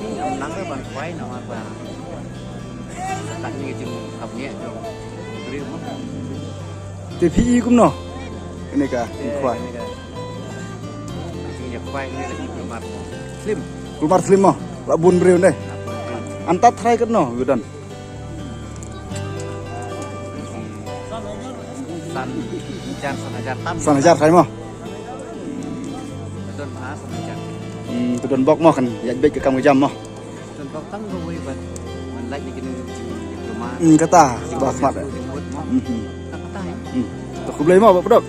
Ini ông nắng cái bằng quái nào mà tặng như chừng học nhẹ rồi riêng mất Thì phi cũng nó. Cái này cả khoai. chừng nhập quay này là chừng mặt slim Kulmar slim mah. Lah bun beriu deh. Antat try kan no gudan. San Sanajar try mah. betul mas sanajar Tudon bok mah kan ya baik ke kamu jam mah. betul kau tang gue buat menlai di kini diploma Kata bahmat. kata ya Tuh ku beli mah Pak Pedok.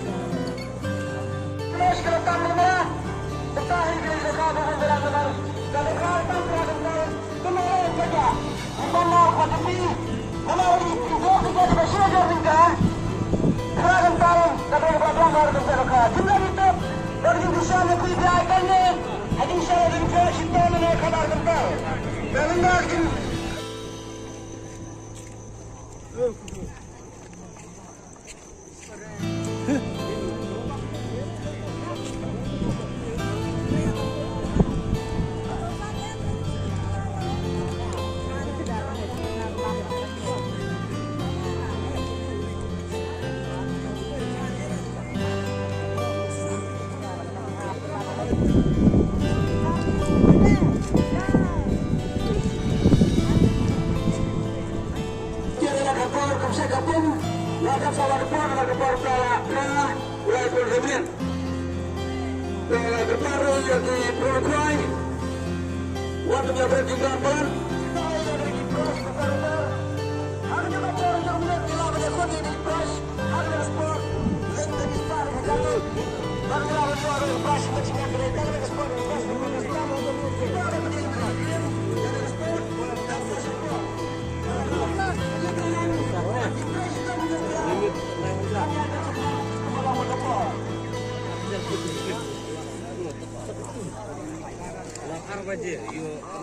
Lapar aja, yuk.